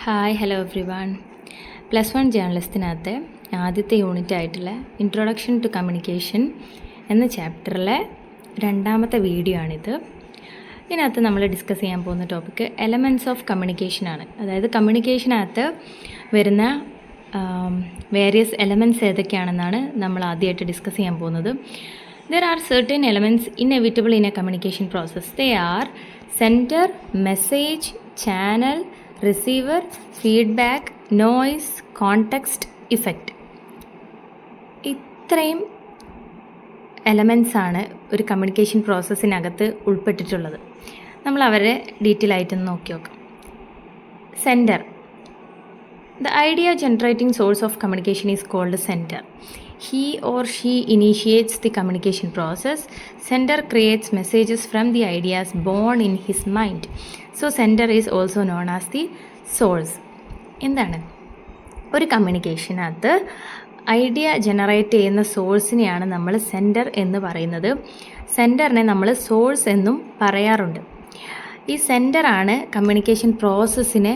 Hi hello every one. +1 ജേർണലിസ്റ്റിനകത്തെ ആദ്യത്തെ unit ആയിട്ടുള്ള introduction to communication എന്ന ചാപ്റ്ററിലെ രണ്ടാമത്തെ വീഡിയോ ആണിത്. ഇതിനകത്ത് നമ്മൾ ഡിസ്കസ് ചെയ്യാൻ പോകുന്ന ടോപ്പിക്ക് എലമെൻറ്റ്സ് ഓഫ് കമ്മ്യൂണിക്കേഷനാണ്. അതായത് കമ്മ്യൂണിക്കേഷനകത്ത് വരുന്ന വേരിയസ് എലമെൻറ്റ്സ് ഏതൊക്കെയാണെന്നാണ് നമ്മൾ ആദ്യമായിട്ട് ഡിസ്കസ് ചെയ്യാൻ പോകുന്നത്. There are certain elements inevitable in a communication process. They are sender, message, channel, receiver, feedback, noise, context, effect. ഇത്രയും എലമെൻറ്റ്സ് ആണ് ഒരു കമ്മ്യൂണിക്കേഷൻ പ്രോസസ്സിനകത്ത് ഉൾപ്പെട്ടിട്ടുള്ളത്. നമ്മൾ അവരെ ഡീറ്റെയിൽ ആയിട്ടൊന്ന് നോക്കി നോക്കാം. Sender. The idea generating source of communication is called sender. He or she initiates the communication process. Sender creates messages from the ideas born in his mind. So sender is also known as the source. എന്താണ് ഒരു കമ്മ്യൂണിക്കേഷനകത്ത് idea generate ചെയ്യുന്ന സോഴ്സിനെയാണ് നമ്മൾ sender എന്ന് പറയുന്നത്. സെൻഡറിനെ നമ്മൾ source എന്നും പറയാറുണ്ട്. ഈ സെൻഡറാണ് കമ്മ്യൂണിക്കേഷൻ പ്രോസസ്സിനെ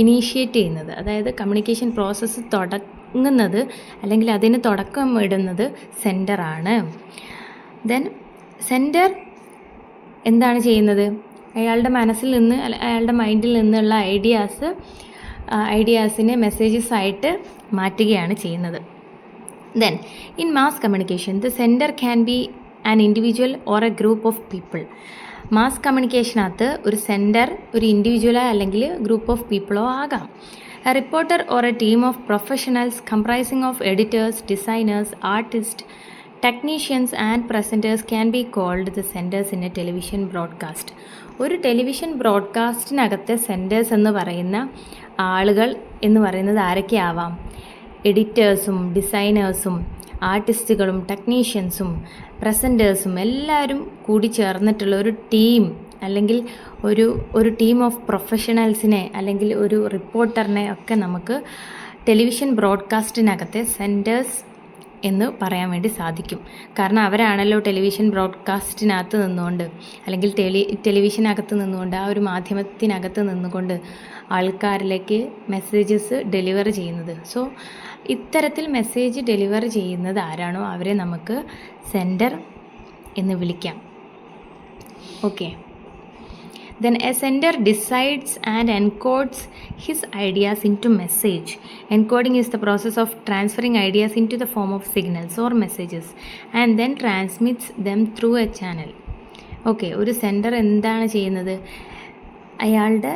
ഇനീഷ്യേറ്റ് ചെയ്യുന്നത്. അതായത് കമ്മ്യൂണിക്കേഷൻ പ്രോസസ്സ് തുടങ്ങുന്നത് അല്ലെങ്കിൽ അതിന് തുടക്കം ഇടുന്നത് സെൻഡറാണ്. ദെൻ സെൻഡർ എന്താണ് ചെയ്യുന്നത്? അയാളുടെ മനസ്സിൽ നിന്ന് അയാളുടെ മൈൻഡിൽ നിന്നുള്ള ഐഡിയാസിനെ മെസ്സേജസ് ആയിട്ട് മാറ്റുകയാണ് ചെയ്യുന്നത്. Then in mass communication the sender can be an individual or a group of people. Mass കമ്മ്യൂണിക്കേഷനകത്ത് ഒരു സെൻഡർ ഒരു ഇൻഡിവിജ്വലോ അല്ലെങ്കിൽ ഗ്രൂപ്പ് ഓഫ് പീപ്പിളോ ആകാം. A reporter or a team of professionals comprising of editors, designers, artist, technicians and presenters can be called the senders in a television broadcast. ഒരു television ബ്രോഡ്കാസ്റ്റിനകത്തെ senders എന്ന് പറയുന്ന ആളുകൾ എന്ന് പറയുന്നത് ആരൊക്കെയാവാം? എഡിറ്റേഴ്സും ഡിസൈനേഴ്സും ആർട്ടിസ്റ്റുകളും ടെക്നീഷ്യൻസും പ്രസൻറ്റേഴ്സും എല്ലാവരും കൂടി ചേർന്നിട്ടുള്ള ഒരു ടീം അല്ലെങ്കിൽ ഒരു ടീം ഓഫ് പ്രൊഫഷണൽസിനെ അല്ലെങ്കിൽ ഒരു റിപ്പോർട്ടറിനെ ഒക്കെ നമുക്ക് ടെലിവിഷൻ ബ്രോഡ്കാസ്റ്റിനകത്തെ സെൻഡേഴ്സ് എന്ന് പറയാൻ വേണ്ടി സാധിക്കും. കാരണം അവരാണല്ലോ ടെലിവിഷൻ ബ്രോഡ്കാസ്റ്റിനകത്ത് നിന്നുകൊണ്ട് അല്ലെങ്കിൽ ടെലിവിഷനകത്ത് നിന്നുകൊണ്ട് ആ ഒരു മാധ്യമത്തിനകത്ത് നിന്നുകൊണ്ട് ആൾക്കാരിലേക്ക് മെസ്സേജസ് ഡെലിവർ ചെയ്യുന്നത്. സോ ഇത്തരത്തിൽ മെസ്സേജ് ഡെലിവർ ചെയ്യുന്നത് ആരാണോ അവരെ നമുക്ക് സെൻഡർ എന്ന് വിളിക്കാം. Okay. Then a sender decides and encodes his ideas into message. Encoding is the process of transferring ideas into the form of signals or messages and then transmits them through a channel. Okay, ഒരു sender എന്താണ് ചെയ്യുന്നത്? അയാളുടെ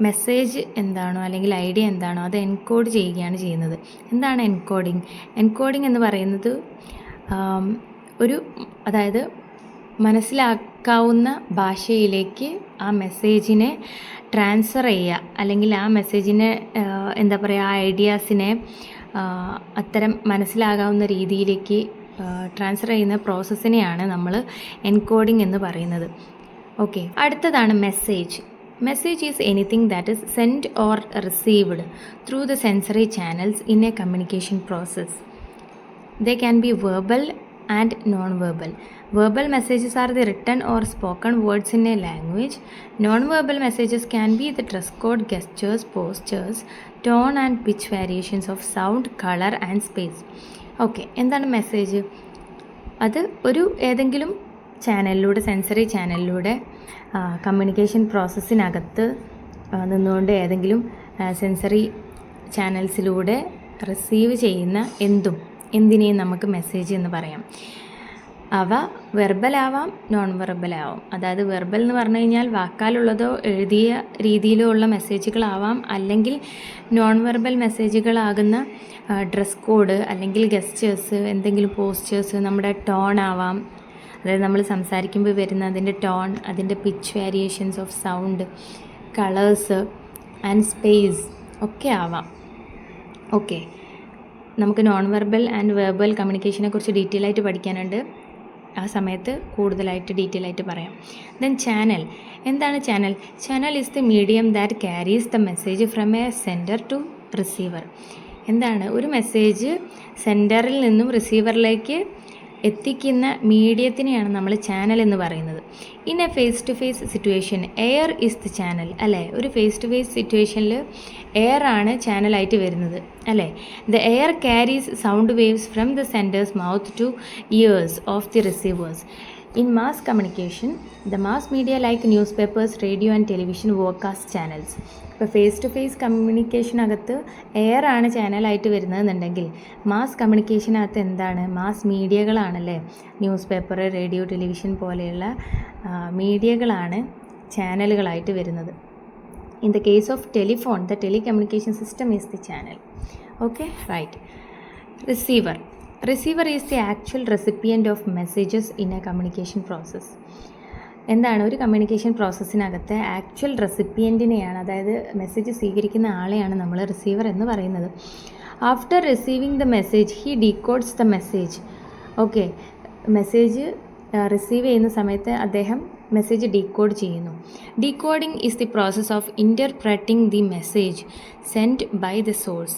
message എന്താണോ അല്ലെങ്കിൽ idea എന്താണോ അത് encode ചെയ്യുകയാണ് ചെയ്യുന്നത്. എന്താണ് എൻകോഡിങ്? എൻകോഡിങ് എന്ന് പറയുന്നത് അതായത് മനസ്സിലാക്കാവുന്ന ഭാഷയിലേക്ക് ആ മെസ്സേജിനെ ട്രാൻസ്ഫർ ചെയ്യുക അല്ലെങ്കിൽ ആ മെസ്സേജിനെ ആ ഐഡിയാസിനെ അത്തരം മനസ്സിലാകാവുന്ന രീതിയിലേക്ക് ട്രാൻസ്ഫർ ചെയ്യുന്ന പ്രോസസ്സിനെയാണ് നമ്മൾ എൻകോഡിങ് എന്ന് പറയുന്നത്. ഓക്കെ, അടുത്തതാണ് message. Message is anything that is sent or received through the sensory channels in a communication process. They can be verbal and non-verbal. Verbal messages are the written or spoken words in a language. Non-verbal messages can be the dress code, gestures, postures, tone and pitch variations of sound, color and space. Okay, എന്താണ് message? അത് ഏതെങ്കിലും ചാനലിലൂടെ sensory ചാനലിലൂടെ communication പ്രോസസ്സിനകത്ത് നിന്നുകൊണ്ട് ഏതെങ്കിലും sensory ചാനൽസിലൂടെ receive ചെയ്യുന്ന എന്തിനേയും നമുക്ക് മെസ്സേജ് എന്ന് പറയാം. അവ വെർബലാവാം, നോൺ വെർബലാവാം. അതായത് വെർബൽ എന്ന് പറഞ്ഞു കഴിഞ്ഞാൽ വാക്കാലുള്ളതോ എഴുതിയ രീതിയിലോ ഉള്ള മെസ്സേജുകളാവാം. അല്ലെങ്കിൽ നോൺ വെർബൽ മെസ്സേജുകളാകുന്ന ഡ്രസ് കോഡ് അല്ലെങ്കിൽ ഗസ്റ്റേഴ്സ്, എന്തെങ്കിലും പോസ്റ്റേഴ്സ്, നമ്മുടെ ടോൺ ആവാം. അതായത് നമ്മൾ സംസാരിക്കുമ്പോൾ വരുന്ന അതിൻ്റെ ടോൺ, അതിൻ്റെ pitch variations of sound, colours and space ഒക്കെ ആവാം. ഓക്കെ, നമുക്ക് നോൺ വെർബൽ ആൻഡ് വെർബൽ കമ്മ്യൂണിക്കേഷനെ കുറിച്ച് ഡീറ്റെയിൽ ആയിട്ട് പഠിക്കാനുണ്ട്. ആ സമയത്ത് കൂടുതലായിട്ട് ഡീറ്റെയിൽ ആയിട്ട് പറയാം. Then channel. എന്താണ് channel? Channel is the medium that carries the message from a sender to receiver. എന്താണ് ഒരു മെസ്സേജ് സെൻഡറിൽ നിന്നും റിസീവറിലേക്ക് എത്തിക്കുന്ന മീഡിയത്തിനെയാണ് നമ്മൾ ചാനൽ എന്ന് പറയുന്നത്. In a face to face situation air is the channel, അല്ലേ? ഒരു ഫേസ് ടു ഫേസ് സിറ്റുവേഷനിൽ എയർ ആണ് ചാനലായിട്ട് വരുന്നത്, അല്ലേ? The air carries sound waves from the sender's mouth to ears of the receivers. In mass communication, the mass media like newspapers, radio and television broadcast channels. ഇപ്പോൾ face to face കമ്മ്യൂണിക്കേഷനകത്ത് air ആണ് ചാനലായിട്ട് വരുന്നതെന്നുണ്ടെങ്കിൽ mass കമ്മ്യൂണിക്കേഷനകത്ത് എന്താണ്? Mass മീഡിയകളാണല്ലേ? Newspaper, radio, television പോലെയുള്ള മീഡിയകളാണ് ചാനലുകളായിട്ട് വരുന്നത്. In the case of telephone, the telecommunication system is the channel. Okay, right. Receiver is the actual recipient of messages in a communication process. എന്താണ്? ഒരു കമ്മ്യൂണിക്കേഷൻ പ്രോസസ്സിനകത്തെ ആക്ച്വൽ റെസിപ്പിയൻറ്റിനെയാണ്, അതായത് message സ്വീകരിക്കുന്ന ആളെയാണ് നമ്മൾ receiver എന്ന് പറയുന്നത്. After receiving the message he decodes the message. Okay, message receive ചെയ്യുന്ന സമയത്ത് അദ്ദേഹം മെസ്സേജ് ഡീകോഡ് ചെയ്യുന്നു. Decoding is the process of interpreting the message send by the source.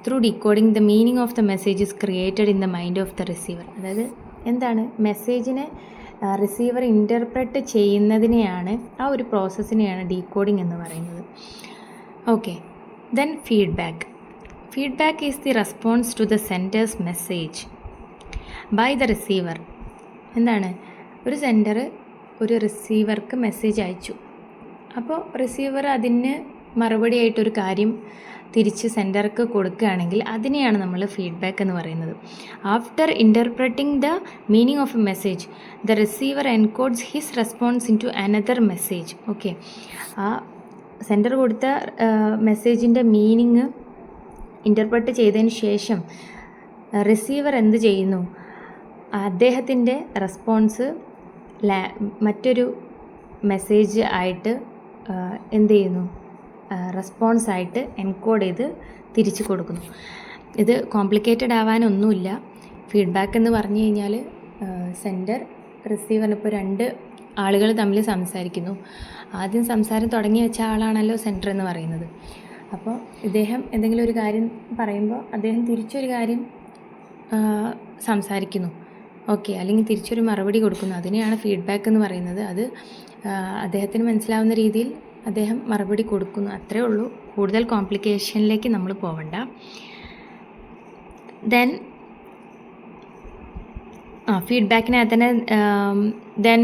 Through decoding the meaning of the message is created in the mind of the receiver. അതായത് എന്താണ്? മെസ്സേജിനെ receiver interpret ചെയ്യുന്നതിനെയാണ്, ആ ഒരു പ്രോസസ്സിനെയാണ് decoding എന്ന് പറയുന്നത്. Okay, then feedback. Feedback is the response to the sender's message by the receiver. എന്താണ്? ഒരു sender ഒരു റിസീവർക്ക് message അയച്ചു. അപ്പോൾ റിസീവർ അതിന് മറുപടിയായിട്ടൊരു കാര്യം തിരിച്ച് സെൻഡർക്ക് കൊടുക്കുകയാണെങ്കിൽ അതിനെയാണ് നമ്മൾ ഫീഡ്ബാക്ക് എന്ന് പറയുന്നത്. After interpreting the meaning of a message the receiver encodes his response in to another message. Okay, ആ സെൻഡർ കൊടുത്ത മെസ്സേജിൻ്റെ മീനിങ് ഇൻ്റർപ്രറ്റ് ചെയ്തതിന് ശേഷം റിസീവർ എന്ത് ചെയ്യുന്നു? അദ്ദേഹത്തിൻ്റെ റെസ്പോൺസ് മറ്റൊരു മെസ്സേജ് ആയിട്ട് എന്ത് ചെയ്യുന്നു? റെസ്പോൺസായിട്ട് എൻകോഡ് ചെയ്ത് തിരിച്ചു കൊടുക്കുന്നു. ഇത് കോംപ്ലിക്കേറ്റഡ് ആവാനൊന്നുമില്ല. ഫീഡ്ബാക്ക് എന്ന് പറഞ്ഞു കഴിഞ്ഞാൽ സെൻഡർ റിസീവറിന് ഇപ്പോൾ രണ്ട് ആളുകൾ തമ്മിൽ സംസാരിക്കുന്നു. ആദ്യം സംസാരം തുടങ്ങി വെച്ച ആളാണല്ലോ സെൻഡർ എന്ന് പറയുന്നത്. അപ്പോൾ ഇദ്ദേഹം എന്തെങ്കിലും ഒരു കാര്യം പറയുമ്പോൾ അദ്ദേഹം തിരിച്ചൊരു കാര്യം സംസാരിക്കുന്നു, ഓക്കെ, അല്ലെങ്കിൽ തിരിച്ചൊരു മറുപടി കൊടുക്കുന്നു. അതിനെയാണ് ഫീഡ്ബാക്ക് എന്ന് പറയുന്നത്. അത് അദ്ദേഹത്തിന് മനസ്സിലാവുന്ന രീതിയിൽ അദ്ദേഹം മറുപടി കൊടുക്കുന്നു, അത്രേ ഉള്ളൂ. കൂടുതൽ കോംപ്ലിക്കേഷനിലേക്ക് നമ്മൾ പോവണ്ട. ദെൻ ഫീഡ്ബാക്കിനകത്ത് തന്നെ then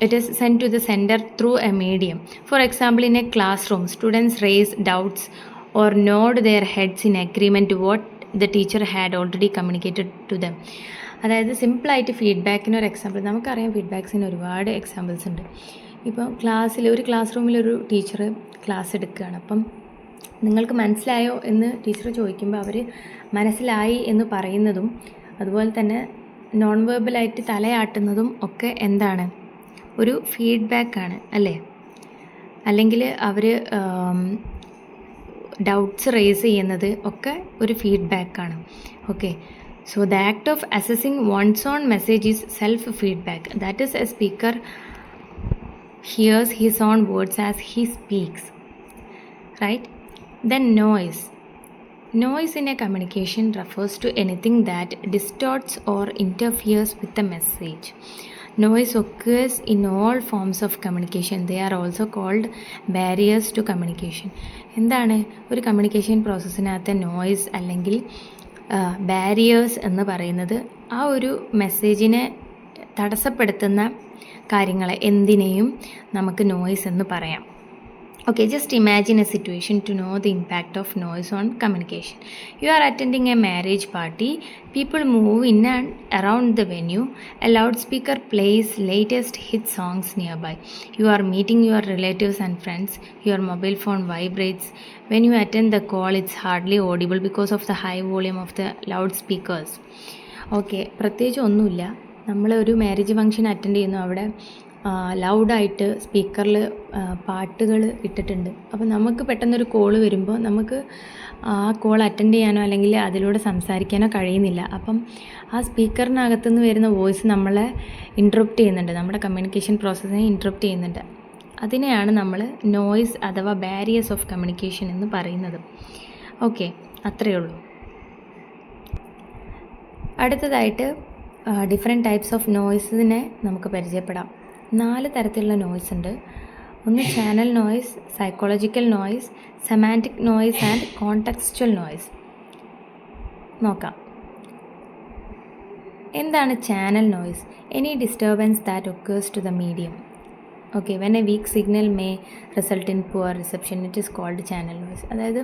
it is send to the sender through a medium. For example, in a class room students raise doubts or nod their heads in agreement what the teacher had already communicated to them. അതായത് സിമ്പിളായിട്ട് ഫീഡ്ബാക്കിന് ഒരു example, നമുക്കറിയാം ഫീഡ്ബാക്സിന് ഒരുപാട് examples ഉണ്ട്. ഇപ്പോൾ ഒരു class റൂമിലൊരു teacher class എടുക്കുകയാണ്. അപ്പം നിങ്ങൾക്ക് മനസ്സിലായോ എന്ന് ടീച്ചർ ചോദിക്കുമ്പോൾ അവർ മനസ്സിലായി എന്ന് പറയുന്നതും അതുപോലെ തന്നെ നോൺ വെർബലായിട്ട് തലയാട്ടുന്നതും ഒക്കെ എന്താണ്? ഒരു ഫീഡ്ബാക്കാണ്, അല്ലേ? അല്ലെങ്കിൽ അവർ ഡൗട്ട്സ് റേസ് ചെയ്യുന്നത് ഒക്കെ ഒരു ഫീഡ്ബാക്കാണ്. Okay, so the act of assessing one's own message is self feedback. That is a speaker hears his own words as he speaks, right? Then noise in a communication refers to anything that distorts or interferes with the message. Noise occurs in all forms of communication. They are also called barriers to communication. എന്താണ് ഒരു communication പ്രോസസ്സിനകത്തെ noise അല്ലെങ്കിൽ barriers എന്ന് പറയുന്നത്? ആ ഒരു മെസ്സേജിനെ തടസ്സപ്പെടുത്തുന്ന കാര്യങ്ങളെ എന്തിനേയും നമുക്ക് നോയ്സ് എന്ന് പറയാം. Okay, just imagine a situation to know the impact of noise on communication. You are attending a marriage party. People move in and around the venue. A loudspeaker plays latest hit songs nearby. You are meeting your relatives and friends. Your mobile phone vibrates. When you attend the call, it's hardly audible because of the high volume of the loudspeakers. Okay, പ്രത്യേകിച്ച് ഒന്നുമില്ല. നമ്മൾ ഒരു marriage function attend ചെയ്യുന്നു. അവിടെ ലൗഡായിട്ട് സ്പീക്കറിൽ പാട്ടുകൾ ഇട്ടിട്ടുണ്ട്. അപ്പോൾ നമുക്ക് പെട്ടെന്നൊരു കോൾ വരുമ്പോൾ നമുക്ക് ആ കോൾ അറ്റൻഡ് ചെയ്യാനോ അല്ലെങ്കിൽ അതിലൂടെ സംസാരിക്കാനോ കഴിയുന്നില്ല. അപ്പം ആ സ്പീക്കറിനകത്തുനിന്ന് വരുന്ന വോയിസ് നമ്മളെ ഇൻട്രപ്റ്റ് ചെയ്യുന്നുണ്ട്, നമ്മുടെ കമ്മ്യൂണിക്കേഷൻ പ്രോസസ്സിനെ ഇൻട്രപ്റ്റ് ചെയ്യുന്നുണ്ട്. അതിനെയാണ് നമ്മൾ നോയ്സ് അഥവാ ബാരിയേഴ്സ് ഓഫ് കമ്മ്യൂണിക്കേഷൻ എന്ന് പറയുന്നത്. ഓക്കെ, അത്രയേ ഉള്ളൂ. അടുത്തതായിട്ട് ഡിഫറെൻറ്റ് ടൈപ്സ് ഓഫ് നോയ്സിനെ നമുക്ക് പരിചയപ്പെടാം. 4 തരത്തിലുള്ള നോയ്സ് ഉണ്ട്. ഒന്ന് channel noise, psychological noise, semantic noise and contextual noise. നോക്കാം. എന്താണ് channel noise? Any disturbance that occurs to the medium. Okay, when a weak signal may result in poor reception, it is called channel noise. അതായത്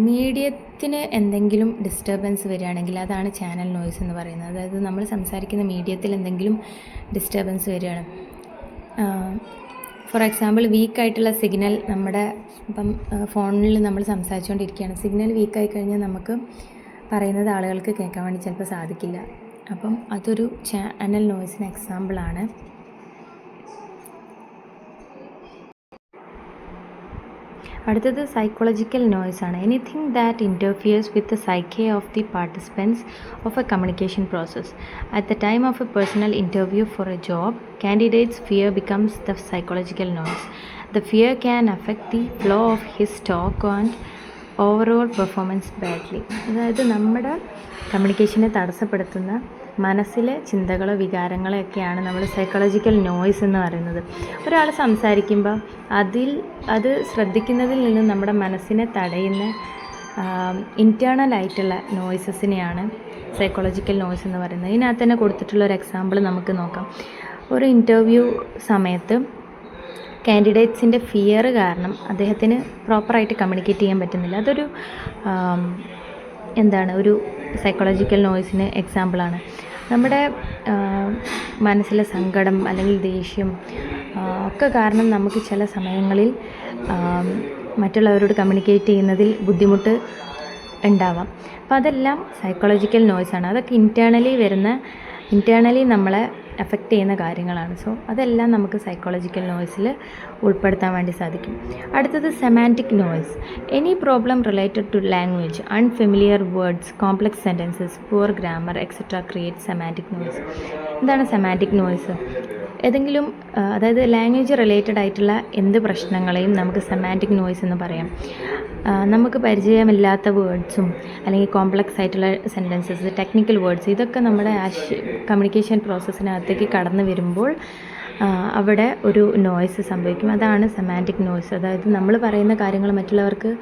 മീഡിയത്തിന് എന്തെങ്കിലും disturbance വരികയാണെങ്കിൽ അതാണ് channel noise എന്ന് പറയുന്നത്. അതായത് നമ്മൾ സംസാരിക്കുന്ന മീഡിയത്തിൽ എന്തെങ്കിലും ഡിസ്റ്റർബൻസ് വരികയാണ്. ഫോർ എക്സാമ്പിൾ, വീക്കായിട്ടുള്ള സിഗ്നൽ നമ്മുടെ ഇപ്പം ഫോണിൽ നമ്മൾ സംസാരിച്ചുകൊണ്ടിരിക്കുകയാണ്. സിഗ്നൽ വീക്കായി കഴിഞ്ഞാൽ നമുക്ക് പറയുന്നത് ആളുകൾക്ക് കേൾക്കാൻ വേണ്ടി ചിലപ്പോൾ സാധിക്കില്ല. അപ്പം അതൊരു ചാനൽ നോയ്സിന് എക്സാമ്പിളാണ്. അടുത്തത് സൈക്കോളജിക്കൽ നോയ്സ് ആണ്. Anything that interferes with the psyche of the participants of a communication process. At the time of a personal interview for a job, candidates fear becomes the psychological noise. The fear can affect the flow of his talk and overall performance badly. അതായത് നമ്മുടെ കമ്മ്യൂണിക്കേഷനെ തടസ്സപ്പെടുത്തുന്ന മനസ്സിലെ ചിന്തകളോ വികാരങ്ങളോ ഒക്കെയാണ് നമ്മൾ psychological noise എന്ന് പറയുന്നത്. ഒരാൾ സംസാരിക്കുമ്പോൾ അത് ശ്രദ്ധിക്കുന്നതിൽ നിന്നും നമ്മുടെ മനസ്സിനെ തടയുന്ന ഇൻറ്റേർണലായിട്ടുള്ള നോയ്സസിനെയാണ് സൈക്കോളജിക്കൽ നോയ്സ് എന്ന് പറയുന്നത്. ഇതിനകത്ത് തന്നെ കൊടുത്തിട്ടുള്ള ഒരു എക്സാമ്പിൾ നമുക്ക് നോക്കാം. ഒരു ഇൻ്റർവ്യൂ സമയത്ത് കാൻഡിഡേറ്റ്സിൻ്റെ ഫിയർ കാരണം അദ്ദേഹത്തിന് പ്രോപ്പറായിട്ട് കമ്മ്യൂണിക്കേറ്റ് ചെയ്യാൻ പറ്റുന്നില്ല. അതൊരു ഒരു സൈക്കോളജിക്കൽ നോയ്സിന് എക്സാമ്പിളാണ്. നമ്മുടെ മനസ്സിലെ സങ്കടം അല്ലെങ്കിൽ ദേഷ്യം ഒക്കെ കാരണം നമുക്ക് ചില സമയങ്ങളിൽ മറ്റുള്ളവരോട് കമ്മ്യൂണിക്കേറ്റ് ചെയ്യുന്നതിൽ ബുദ്ധിമുട്ട് ഉണ്ടാവാം. അപ്പോൾ അതെല്ലാം സൈക്കോളജിക്കൽ നോയ്സാണ്. അതൊക്കെ ഇൻറ്റേർണലി നമ്മളെ എഫക്റ്റ് ചെയ്യുന്ന കാര്യങ്ങളാണ്. സോ അതെല്ലാം നമുക്ക് സൈക്കോളജിക്കൽ നോയ്സിൽ ഉൾപ്പെടുത്താൻ വേണ്ടി സാധിക്കും. അടുത്തത് semantic noise. Any problem related to language, unfamiliar words, complex sentences, poor grammar etcetera create semantic noise. എന്താണ് സെമാൻറ്റിക് നോയ്സ്? ഏതെങ്കിലും അതായത് ലാംഗ്വേജ് റിലേറ്റഡ് ആയിട്ടുള്ള എന്ത് പ്രശ്നങ്ങളെയും നമുക്ക് സെമാൻറ്റിക് നോയ്സ് എന്ന് പറയാം. നമുക്ക് പരിചയമില്ലാത്ത വേർഡ്സും അല്ലെങ്കിൽ കോംപ്ലക്സ് ആയിട്ടുള്ള സെൻറ്റൻസസ്, ടെക്നിക്കൽ വേർഡ്സ്, ഇതൊക്കെ നമ്മുടെ കമ്മ്യൂണിക്കേഷൻ പ്രോസസ്സിനകത്തേക്ക് കടന്നു വരുമ്പോൾ അവിടെ ഒരു നോയ്സ് സംഭവിക്കും. അതാണ് സെമാൻറ്റിക് നോയ്സ്. അതായത് നമ്മൾ പറയുന്ന കാര്യങ്ങൾ മറ്റുള്ളവർക്ക്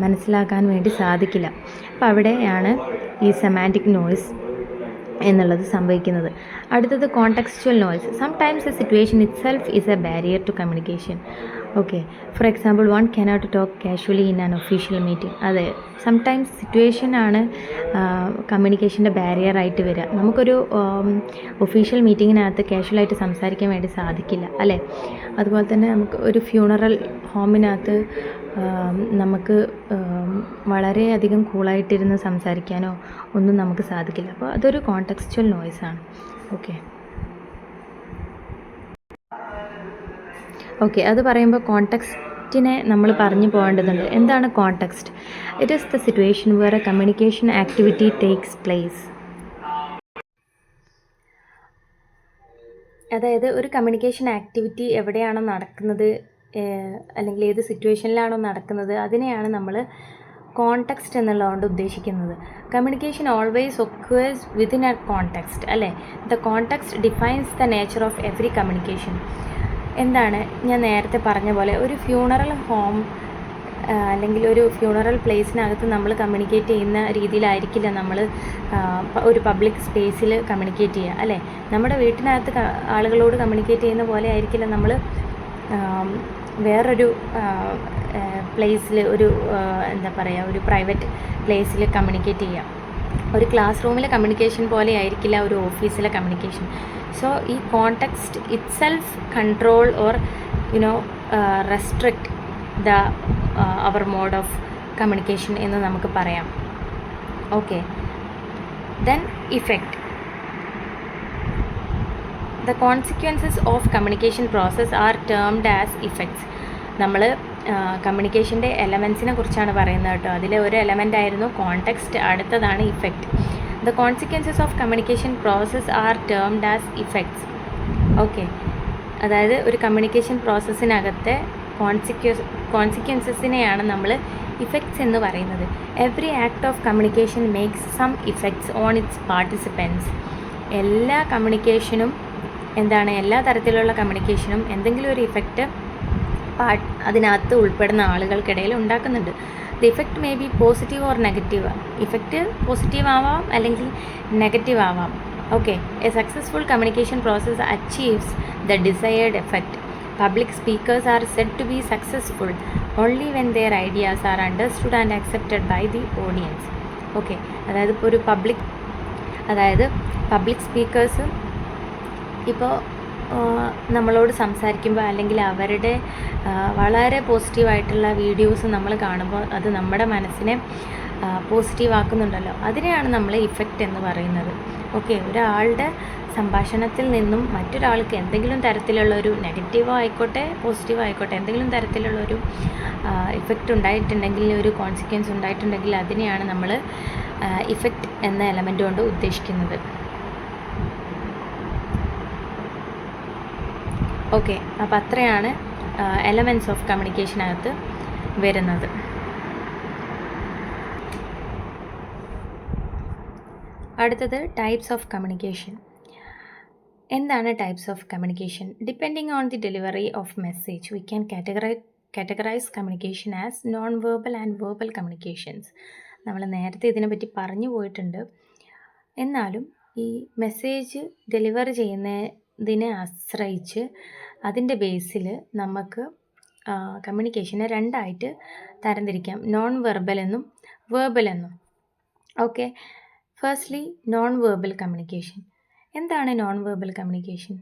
മനസ്സിലാക്കാൻ വേണ്ടി സാധിക്കില്ല. അപ്പോൾ അവിടെയാണ് ഈ സെമാൻറ്റിക് നോയ്സ് എന്നുള്ളത് സംഭവിക്കുന്നത്. അടുത്തത് contextual noise. Sometimes a situation itself is a barrier to communication. Okay, for example, one cannot talk casually in an official meeting. അതെ, സംടൈംസ് സിറ്റുവേഷനാണ് കമ്മ്യൂണിക്കേഷൻ്റെ ബാരിയറായിട്ട് വരിക. നമുക്കൊരു ഒഫീഷ്യൽ മീറ്റിങ്ങിനകത്ത് കാഷ്വലായിട്ട് സംസാരിക്കാൻ വേണ്ടി സാധിക്കില്ല, അല്ലേ? അതുപോലെ തന്നെ നമുക്ക് ഒരു ഫ്യൂണറൽ ഹോമിനകത്ത് നമുക്ക് വളരെയധികം കൂളായിട്ടിരുന്ന് സംസാരിക്കാനോ ഒന്നും നമുക്ക് സാധിക്കില്ല. അപ്പോൾ അതൊരു കോണ്ടെക്സ്ച്വൽ നോയ്സാണ്. ഓക്കെ, അത് പറയുമ്പോൾ കോണ്ടെക്സ്റ്റിനെ നമ്മൾ പറഞ്ഞു പോകേണ്ടതുണ്ട്. എന്താണ് context? It is the situation where a communication activity takes place. അതായത് ഒരു കമ്മ്യൂണിക്കേഷൻ ആക്ടിവിറ്റി എവിടെയാണോ നടക്കുന്നത് അല്ലെങ്കിൽ ഏത് സിറ്റുവേഷനിലാണോ നടക്കുന്നത് അതിനെയാണ് നമ്മൾ കോണ്ടെക്സ്റ്റ് എന്നുള്ളതുകൊണ്ട് ഉദ്ദേശിക്കുന്നത്. Communication always occurs within a context, അല്ലേ? The context defines the nature of every communication. എന്താണ് ഞാൻ നേരത്തെ പറഞ്ഞ പോലെ ഒരു ഫ്യൂണറൽ ഹോം അല്ലെങ്കിൽ ഒരു ഫ്യൂണറൽ പ്ലേസിനകത്ത് നമ്മൾ കമ്മ്യൂണിക്കേറ്റ് ചെയ്യുന്ന രീതിയിലായിരിക്കില്ല നമ്മൾ ഒരു പബ്ലിക് സ്പേസിൽ കമ്മ്യൂണിക്കേറ്റ് ചെയ്യുക, അല്ലേ? നമ്മുടെ വീട്ടിനകത്ത് ആളുകളോട് കമ്മ്യൂണിക്കേറ്റ് ചെയ്യുന്ന പോലെ ആയിരിക്കില്ല നമ്മൾ വേറൊരു പ്ലേസിൽ ഒരു ഒരു പ്രൈവറ്റ് പ്ലേസിൽ കമ്മ്യൂണിക്കേറ്റ് ചെയ്യുക. ഒരു ക്ലാസ് റൂമിലെ കമ്മ്യൂണിക്കേഷൻ പോലെ ആയിരിക്കില്ല ഒരു ഓഫീസിലെ കമ്മ്യൂണിക്കേഷൻ. സോ ഈ context itself control or restrict the our mode of communication എന്ന് നമുക്ക് പറയാം. Okay, then effect. The consequences of communication process are termed as effects. നമ്മൾ കമ്മ്യൂണിക്കേഷൻ്റെ എലമെൻസിനെ കുറിച്ചാണ് പറയുന്നത് കേട്ടോ. അതിലെ ഒരു എലമെൻ്റ് ആയിരുന്നു കോണ്ടെക്സ്റ്റ്, അടുത്തതാണ് effect. The consequences of communication process are termed as effects. Okay, അതായത് ഒരു കമ്മ്യൂണിക്കേഷൻ പ്രോസസ്സിനകത്തെ കോൺസിക്വൻസസിനെയാണ് നമ്മൾ ഇഫക്ട്സ് എന്ന് പറയുന്നത്. Every act of communication makes some effects on its participants. എല്ലാ കമ്മ്യൂണിക്കേഷനും എല്ലാ തരത്തിലുള്ള കമ്മ്യൂണിക്കേഷനും എന്തെങ്കിലും ഒരു ഇഫക്റ്റ് അതിനകത്ത് ഉൾപ്പെടുന്ന ആളുകൾക്കിടയിൽ ഉണ്ടാക്കുന്നുണ്ട്. The effect may be positive or negative. Effect positive ആവാം അല്ലെങ്കിൽ നെഗറ്റീവ് ആവാം. Okay, a successful communication process achieves the desired effect. Public speakers are said to be successful only when their ideas are understood and accepted by the audience. Okay, അതായത് ഇപ്പോൾ ഒരു public speakers ഇപ്പോൾ നമ്മളോട് സംസാരിക്കുമ്പോൾ അല്ലെങ്കിൽ അവരുടെ വളരെ പോസിറ്റീവായിട്ടുള്ള വീഡിയോസ് നമ്മൾ കാണുമ്പോൾ അത് നമ്മുടെ മനസ്സിനെ പോസിറ്റീവ് ആക്കുന്നുണ്ടല്ലോ, അതിനെയാണ് നമ്മൾ ഇഫക്റ്റ് എന്ന് പറയുന്നത്. ഓക്കെ, ഒരാളുടെ സംഭാഷണത്തിൽ നിന്നും മറ്റൊരാൾക്ക് എന്തെങ്കിലും തരത്തിലുള്ളൊരു നെഗറ്റീവോ ആയിക്കോട്ടെ പോസിറ്റീവോ ആയിക്കോട്ടെ എന്തെങ്കിലും തരത്തിലുള്ളൊരു ഇഫക്റ്റ് ഉണ്ടായിട്ടുണ്ടെങ്കിൽ, ഒരു കോൺസിക്വൻസ് ഉണ്ടായിട്ടുണ്ടെങ്കിൽ അതിനെയാണ് നമ്മൾ ഇഫക്റ്റ് എന്ന എലമെൻ്റ് കൊണ്ട് ഉദ്ദേശിക്കുന്നത്. ഓക്കെ, അപ്പോൾ അത്രയാണ് എലമെൻറ്റ്സ് ഓഫ് കമ്മ്യൂണിക്കേഷനകത്ത് വരുന്നത്. അടുത്തത് ടൈപ്സ് ഓഫ് കമ്മ്യൂണിക്കേഷൻ. എന്താണ് types of communication? Depending on the delivery of message we can categorize communication as non verbal and verbal communications. നമ്മൾ നേരത്തെ ഇതിനെപ്പറ്റി പറഞ്ഞു പോയിട്ടുണ്ട്. എന്നാലും ഈ മെസ്സേജ് ഡെലിവർ ചെയ്യുന്നതിനെ ആശ്രയിച്ച് അതിൻ്റെ ബേസിൽ നമുക്ക് കമ്മ്യൂണിക്കേഷനെ രണ്ടായിട്ട് തരംതിരിക്കാം, നോൺ വെർബൽ എന്നും വേർബൽ എന്നും. Okay, firstly non verbal communication. എന്താണ് non verbal communication?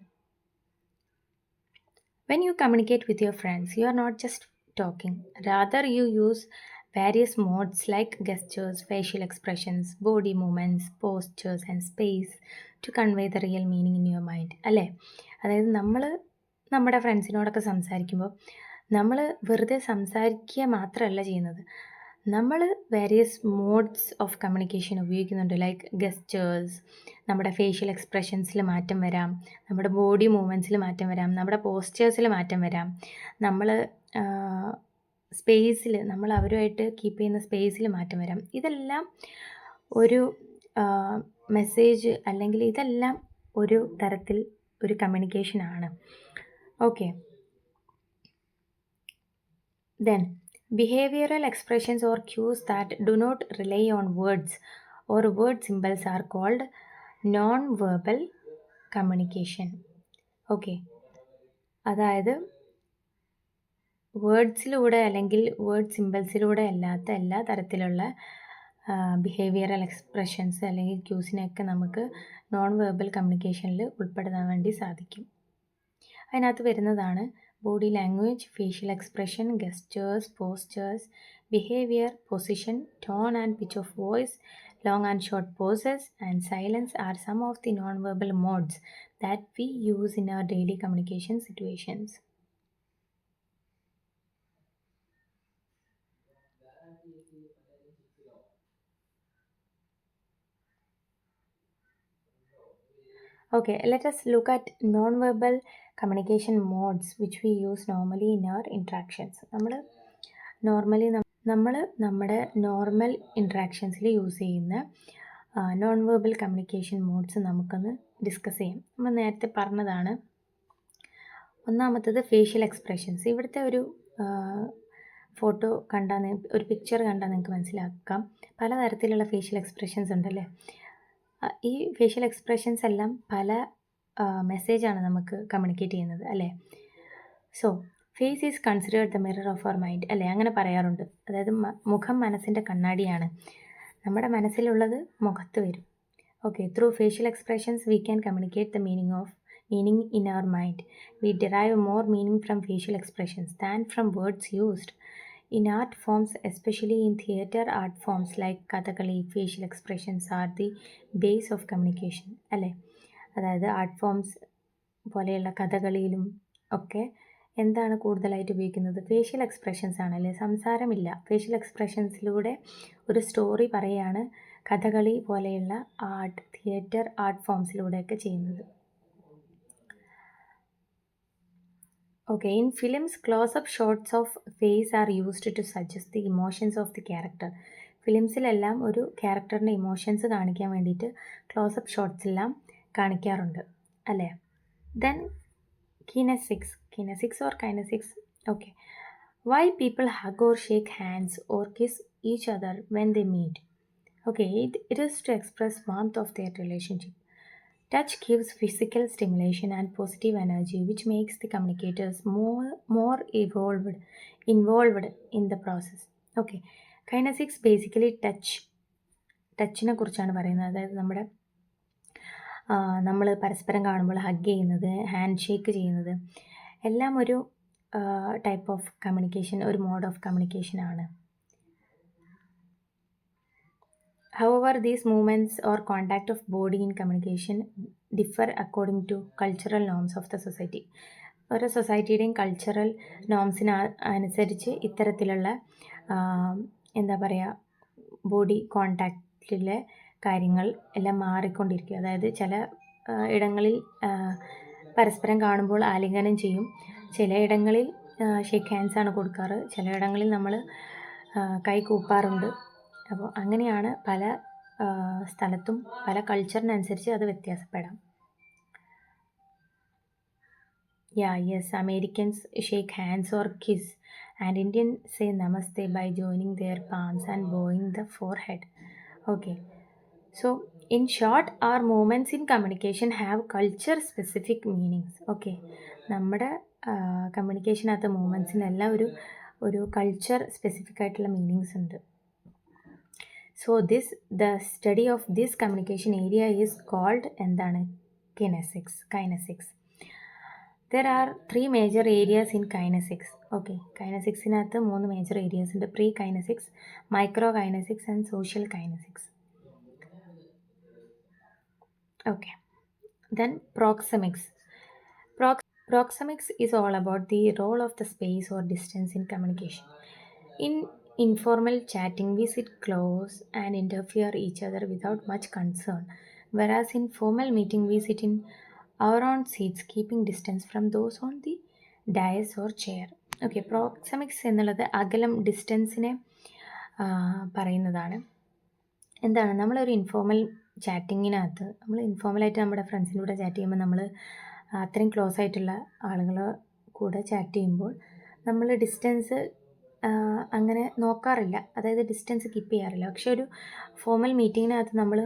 When you communicate with your friends, you are not just talking. Rather, you use various modes like gestures, facial expressions, body movements, postures and space to convey the real meaning in your mind. അല്ലേ? അതായത് നമ്മൾ നമ്മുടെ ഫ്രണ്ട്സിനോടൊക്കെ സംസാരിക്കുമ്പോൾ നമ്മൾ വെറുതെ സംസാരിക്കുക മാത്രമല്ല ചെയ്യുന്നത്, നമ്മൾ വേരിയസ് മോഡ്സ് ഓഫ് കമ്മ്യൂണിക്കേഷൻ ഉപയോഗിക്കുന്നുണ്ട്. ലൈക്ക് ഗസ്റ്റേഴ്സ്, നമ്മുടെ ഫേഷ്യൽ എക്സ്പ്രഷൻസിൽ മാറ്റം വരാം, നമ്മുടെ ബോഡി മൂവ്മെൻറ്റ്സിൽ മാറ്റം വരാം, നമ്മുടെ പോസ്റ്റേഴ്സിൽ മാറ്റം വരാം, നമ്മൾ സ്പേസിൽ നമ്മൾ അവരുമായിട്ട് കീപ്പ് ചെയ്യുന്ന സ്പേസിൽ മാറ്റം വരാം. ഇതെല്ലാം ഒരു മെസ്സേജ് അല്ലെങ്കിൽ ഇതെല്ലാം ഒരു തരത്തിൽ ഒരു കമ്മ്യൂണിക്കേഷനാണ്. Okay, then behavioral expressions or cues that do not rely on words or word symbols are called non-verbal communication. Okay, അതായത് വേർഡ്സിലൂടെ അല്ലെങ്കിൽ വേർഡ് സിമ്പിൾസിലൂടെ അല്ലാത്ത എല്ലാ തരത്തിലുള്ള ബിഹേവിയറൽ എക്സ്പ്രഷൻസ് അല്ലെങ്കിൽ ക്യൂസിനെയൊക്കെ നമുക്ക് നോൺ വെർബൽ കമ്മ്യൂണിക്കേഷനിൽ ഉൾപ്പെടുത്താൻ വേണ്ടി സാധിക്കും. അതിനകത്ത് വരുന്നതാണ് body language, facial expression, gestures, postures, behavior, position, tone and pitch of voice, long and short pauses, and silence are some of the non-verbal modes that we use in our daily communication situations. Okay, let us look at non-verbal communication modes which we use normally in our interactions. നമ്മൾ നമ്മുടെ normal ഇൻട്രാക്ഷൻസിൽ use ചെയ്യുന്ന non verbal communication modes നമുക്കൊന്ന് discuss ചെയ്യാം. നമ്മൾ നേരത്തെ പറഞ്ഞതാണ്. ഒന്നാമത്തത് facial expressions. ഇവിടുത്തെ ഒരു ഫോട്ടോ കണ്ടാൽ, ഒരു പിക്ചർ കണ്ടാൽ നിങ്ങൾക്ക് മനസ്സിലാക്കാം പലതരത്തിലുള്ള ഫേഷ്യൽ എക്സ്പ്രഷൻസ് ഉണ്ടല്ലേ. ഈ ഫേഷ്യൽ എക്സ്പ്രഷൻസ് എല്ലാം പല മെസ്സേജാണ് നമുക്ക് കമ്മ്യൂണിക്കേറ്റ് ചെയ്യുന്നത് അല്ലേ. So face is considered the mirror of our mind അല്ലേ, അങ്ങനെ പറയാറുണ്ട്. അതായത് മുഖം മനസ്സിൻ്റെ കണ്ണാടിയാണ്. നമ്മുടെ മനസ്സിലുള്ളത് മുഖത്ത് വരും. Okay, through facial expressions we can communicate the meaning in our mind. We derive more meaning from facial expressions than from words used. In art forms, especially in theatre art forms like Kathakali, facial expressions are the base of communication. അല്ലേ, അതായത് art forms പോലെയുള്ള കഥകളിയിലും ഒക്കെ എന്താണ് കൂടുതലായിട്ട് ഉപയോഗിക്കുന്നത്? Facial expressions ആണല്ലേ. സംസാരമില്ല, facial എക്സ്പ്രഷൻസിലൂടെ ഒരു story പറയുകയാണ് കഥകളി പോലെയുള്ള തിയേറ്റർ ആർട്ട് ഫോംസിലൂടെയൊക്കെ ചെയ്യുന്നത്. Okay, in films, close-up shots of face are used to suggest the emotions of the character. ഫിലിംസിലെല്ലാം ഒരു ക്യാരക്ടറിൻ്റെ ഇമോഷൻസ് കാണിക്കാൻ വേണ്ടിയിട്ട് ക്ലോസപ്പ് ഷോട്ട്സ് എല്ലാം കാണിക്കാറുണ്ട് അല്ലേ? Then kinesics or kinesics. Okay, why people hug or shake hands or kiss each other when they meet? Okay, it is to express warmth of their relationship. Touch gives physical stimulation and positive energy, which makes the communicators more involved in the process. Okay, kinesics basically ടച്ചിനെ കുറിച്ചാണ് പറയുന്നത്. അതായത് നമ്മൾ പരസ്പരം കാണുമ്പോൾ hug ചെയ്യുന്നത്, hand shake ചെയ്യുന്നത് എല്ലാം ഒരു ടൈപ്പ് ഓഫ് കമ്മ്യൂണിക്കേഷൻ, ഒരു മോഡ് ഓഫ് കമ്മ്യൂണിക്കേഷനാണ്. However, these movements or contact of body in communication differ according to cultural norms of the society. ഓരോ സൊസൈറ്റിയുടെയും കൾച്ചറൽ നോംസിന് അനുസരിച്ച് ഇത്തരത്തിലുള്ള എന്താ പറയുക, ബോഡി കോണ്ടാക്റ്റിലെ കാര്യങ്ങൾ എല്ലാം മാറിക്കൊണ്ടിരിക്കും. അതായത് ചില ഇടങ്ങളിൽ പരസ്പരം കാണുമ്പോൾ ആലിംഗനം ചെയ്യും, ചിലയിടങ്ങളിൽ ഷേക്ക് ഹാൻഡ്സാണ് കൊടുക്കാറ്, ചിലയിടങ്ങളിൽ നമ്മൾ കൈ കൂപ്പാറുണ്ട്. അപ്പോൾ അങ്ങനെയാണ് പല സ്ഥലത്തും പല കൾച്ചറിനനുസരിച്ച് അത് വ്യത്യാസപ്പെടാം. Yes, Americans shake hands or kiss and Indians say namaste by joining their palms and bowing the forehead. Okay, so in short, our movements in communication have culture specific meanings. Okay, നമ്മുടെ കമ്മ്യൂണിക്കേഷനകത്ത് മൂവ്മെൻറ്റ്സിനെല്ലാം ഒരു culture specific ആയിട്ടുള്ള meanings ഉണ്ട്. So the study of this communication area is called എന്താണ്? Kinesics. There are 3 major areas in kinesics. Okay, kinesicsനകത്ത് 3 major areas ഉണ്ട്. Pre kinesics, micro kinesics and social kinesics. Okay, then proxemics. Proxemics is all about the role of the space or distance in communication. In informal chatting, we sit close and interfere each other without much concern, whereas in formal meeting, we sit in our own seats, keeping distance from those on the dais or chair. Okay, പ്രോക്സമിക്സ് എന്നുള്ളത് അകലം, ഡിസ്റ്റൻസിനെ പറയുന്നതാണ്. എന്താണ്, നമ്മളൊരു informal ചാറ്റിങ്ങിനകത്ത് നമ്മൾ ഇൻഫോർമലായിട്ട് നമ്മുടെ ഫ്രണ്ട്സിൻ്റെ കൂടെ chat ചെയ്യുമ്പോൾ നമ്മൾ അത്രയും ക്ലോസ് ആയിട്ടുള്ള ആളുകൾ കൂടെ ചാറ്റ് ചെയ്യുമ്പോൾ നമ്മൾ ഡിസ്റ്റൻസ് അങ്ങനെ നോക്കാറില്ല, അതായത് ഡിസ്റ്റൻസ് കീപ്പ് ചെയ്യാറില്ല. പക്ഷെ ഒരു ഫോർമൽ മീറ്റിങ്ങിനകത്ത് നമ്മൾ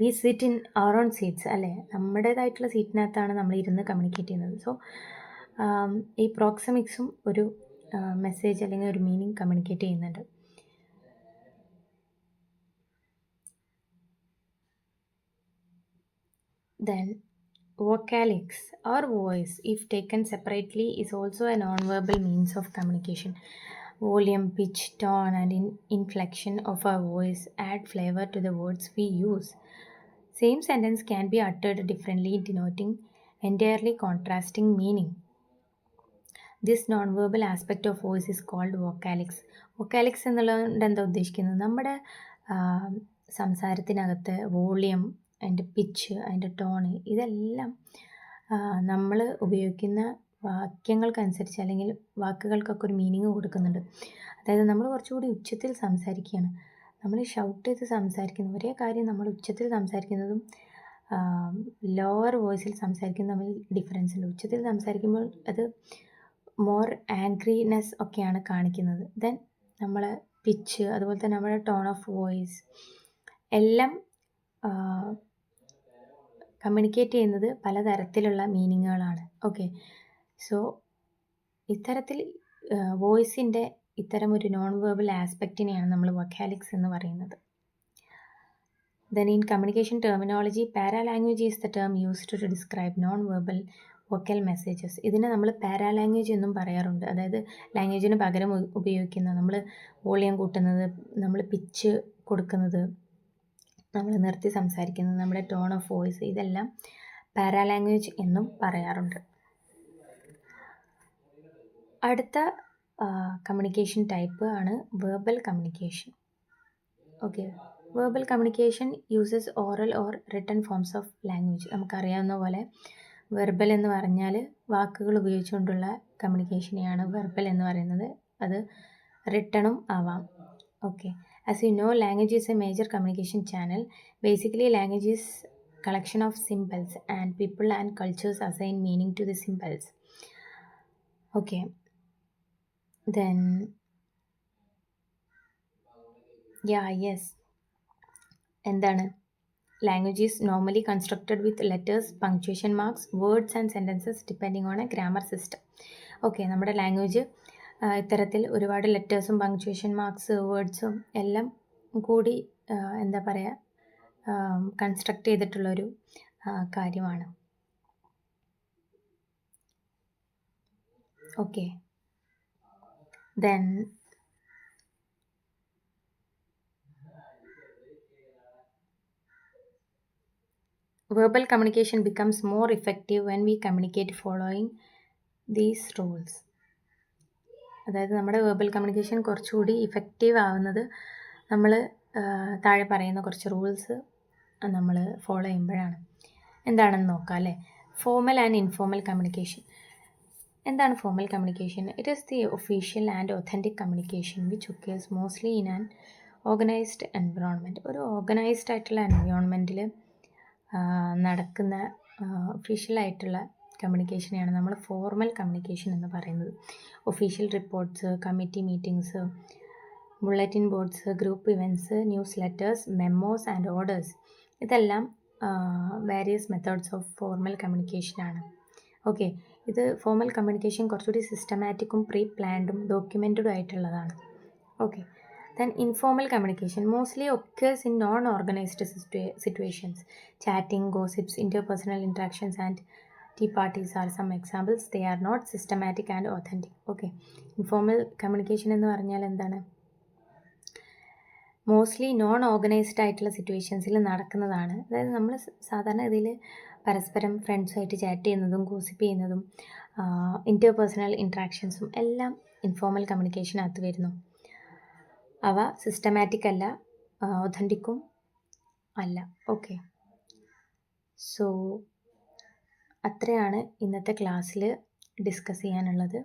we sit in our own seats അല്ലേ, നമ്മുടേതായിട്ടുള്ള സീറ്റിനകത്താണ് നമ്മൾ ഇരുന്ന് കമ്മ്യൂണിക്കേറ്റ് ചെയ്യുന്നത്. സോ ഈ പ്രോക്സമിക്സും ഒരു മെസ്സേജ് അല്ലെങ്കിൽ ഒരു മീനിങ് കമ്മ്യൂണിക്കേറ്റ് ചെയ്യുന്നുണ്ട്. Then vocalics or voice, if taken separately, is also a non-verbal means of communication. Volume, pitch, tone and inflection of our voice add flavor to the words we use. Same sentence can be uttered differently, denoting entirely contrasting meaning. This non-verbal aspect of voice is called vocalics. Vocalics എന്നുള്ളത് എന്താ ഉദ്ദേശിക്കുന്നത്, നമ്മുടെ സംസാരത്തിനകത്ത് volume, അതിൻ്റെ pitch, അതിൻ്റെ tone, ഇതെല്ലാം നമ്മൾ ഉപയോഗിക്കുന്ന വാക്യങ്ങൾക്കനുസരിച്ച് അല്ലെങ്കിൽ വാക്കുകൾക്കൊക്കെ ഒരു മീനിങ് കൊടുക്കുന്നുണ്ട്. അതായത് നമ്മൾ കുറച്ചുകൂടി ഉച്ചത്തിൽ സംസാരിക്കുകയാണ്, നമ്മൾ ഷൗട്ട് ചെയ്ത് സംസാരിക്കുന്ന ഒരേ കാര്യം നമ്മൾ ഉച്ചത്തിൽ സംസാരിക്കുന്നതും ലോവർ വോയിസിൽ സംസാരിക്കുന്നതും തമ്മിൽ ഡിഫറൻസ് ഉണ്ട്. ഉച്ചത്തിൽ സംസാരിക്കുമ്പോൾ അത് മോർ ആംഗ്രിനെസ് ഒക്കെയാണ് കാണിക്കുന്നത്. ദെൻ നമ്മളെ പിച്ച്, അതുപോലെ തന്നെ നമ്മുടെ ടോൺ ഓഫ് വോയിസ് എല്ലാം കമ്മ്യൂണിക്കേറ്റ് ചെയ്യുന്നത് പലതരത്തിലുള്ള മീനിങ്ങുകളാണ്. ഓക്കെ, സോ ഇത്തരത്തിൽ വോയിസിൻ്റെ ഇത്തരം ഒരു നോൺ വെർബൽ ആസ്പെക്റ്റിനെയാണ് നമ്മൾ വൊക്കാലിക്സ് എന്ന് പറയുന്നത്. Then in communication terminology, paralanguage is the term used to describe non-verbal vocal messages. ഇതിനെ നമ്മൾ പാരാലാംഗ്വേജ് എന്നും പറയാറുണ്ട്. അതായത് ലാംഗ്വേജിന് പകരം ഉപയോഗിക്കുന്ന, നമ്മൾ വോളിയം കൂട്ടുന്നത്, നമ്മൾ പിച്ച് കൊടുക്കുന്നത്, നമ്മൾ നിർത്തി സംസാരിക്കുന്നത്, നമ്മുടെ ടോൺ ഓഫ് വോയിസ്, ഇതെല്ലാം പാരാലാംഗ്വേജ് എന്നും പറയാറുണ്ട്. അടുത്ത കമ്മ്യൂണിക്കേഷൻ ടൈപ്പ് ആണ് verbal communication. Okay, verbal communication uses oral or written forms of language. നമുക്കറിയാവുന്ന പോലെ വെർബൽ എന്ന് പറഞ്ഞാൽ വാക്കുകൾ ഉപയോഗിച്ചുകൊണ്ടുള്ള കമ്മ്യൂണിക്കേഷനെയാണ് വെർബൽ എന്ന് പറയുന്നത്. അത് റിട്ടണും ആവാം. Okay, as you know, language is A major communication channel. Basically language is collection of symbols and people and cultures assign meaning to the symbols. Okay, then yes, എന്താണ്? Language is normally constructed with letters, punctuation marks, words and sentences depending on A grammar system. Okay, നമ്മുടെ language ഇത്തരത്തിൽ ഒരുപാട് ലെറ്റേഴ്സും punctuation marks, വേർഡ്സും എല്ലാം കൂടി എന്താ പറയുക, construct ചെയ്തിട്ടുള്ളൊരു കാര്യമാണ്. Okay, then verbal communication becomes more effective when we communicate following these rules. അതായത് നമ്മുടെ വെർബൽ കമ്മ്യൂണിക്കേഷൻ കുറച്ചുകൂടി ഇഫക്റ്റീവ് ആവുന്നത് നമ്മൾ താഴെ പറയുന്ന കുറച്ച് റൂൾസ് നമ്മൾ ഫോളോ ചെയ്യുമ്പോഴാണ്. എന്താണെന്ന് നോക്കാം അല്ലേ. Formal and informal communication. എന്താണ് formal communication? It is the official and authentic communication which occurs mostly in an organised environment. ഒരു ഓർഗനൈസ്ഡ് ആയിട്ടുള്ള എൻവിറോൺമെൻറ്റിൽ നടക്കുന്ന ഒഫീഷ്യലായിട്ടുള്ള കമ്മ്യൂണിക്കേഷനെയാണ് നമ്മൾ ഫോർമൽ കമ്മ്യൂണിക്കേഷൻ എന്ന് പറയുന്നത്. Official reports, committee meetings, bulletin boards, group events, newsletters, memos and orders, ഇതെല്ലാം various methods of formal കമ്മ്യൂണിക്കേഷനാണ്. Okay, ഇത് ഫോർമൽ കമ്മ്യൂണിക്കേഷൻ കുറച്ചുകൂടി സിസ്റ്റമാറ്റിക്കും പ്രീ പ്ലാൻഡും ഡോക്യുമെൻറ്റഡും ആയിട്ടുള്ളതാണ്. Okay, then informal communication mostly occurs in non-organized situations. Chatting, gossips, interpersonal interactions and tea parties are some examples. They are not systematic and authentic. Okay, informal communication എന്ന് പറഞ്ഞാൽ എന്താണ്? Mostly non organised ആയിട്ടുള്ള സിറ്റുവേഷൻസിൽ നടക്കുന്നതാണ്. അതായത് നമ്മൾ സാധാരണ ഇതിൽ പരസ്പരം ഫ്രണ്ട്സുമായിട്ട് ചാറ്റ് ചെയ്യുന്നതും ഗോസിപ്പ് ചെയ്യുന്നതും ഇൻ്റർപേഴ്സണൽ ഇൻട്രാക്ഷൻസും എല്ലാം ഇൻഫോർമൽ കമ്മ്യൂണിക്കേഷനകത്ത് വരുന്നു. അവ സിസ്റ്റമാറ്റിക് അല്ല, ഒതൻറ്റിക്കും അല്ല. ഓക്കെ, സോ അത്രയാണ് ഇന്നത്തെ ക്ലാസ്സിൽ ഡിസ്കസ് ചെയ്യാനുള്ളത്.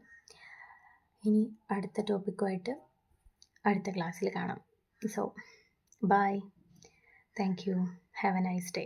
ഇനി അടുത്ത ടോപ്പിക്കുമായിട്ട് അടുത്ത ക്ലാസ്സിൽ കാണാം. So bye, thank you, have a nice day.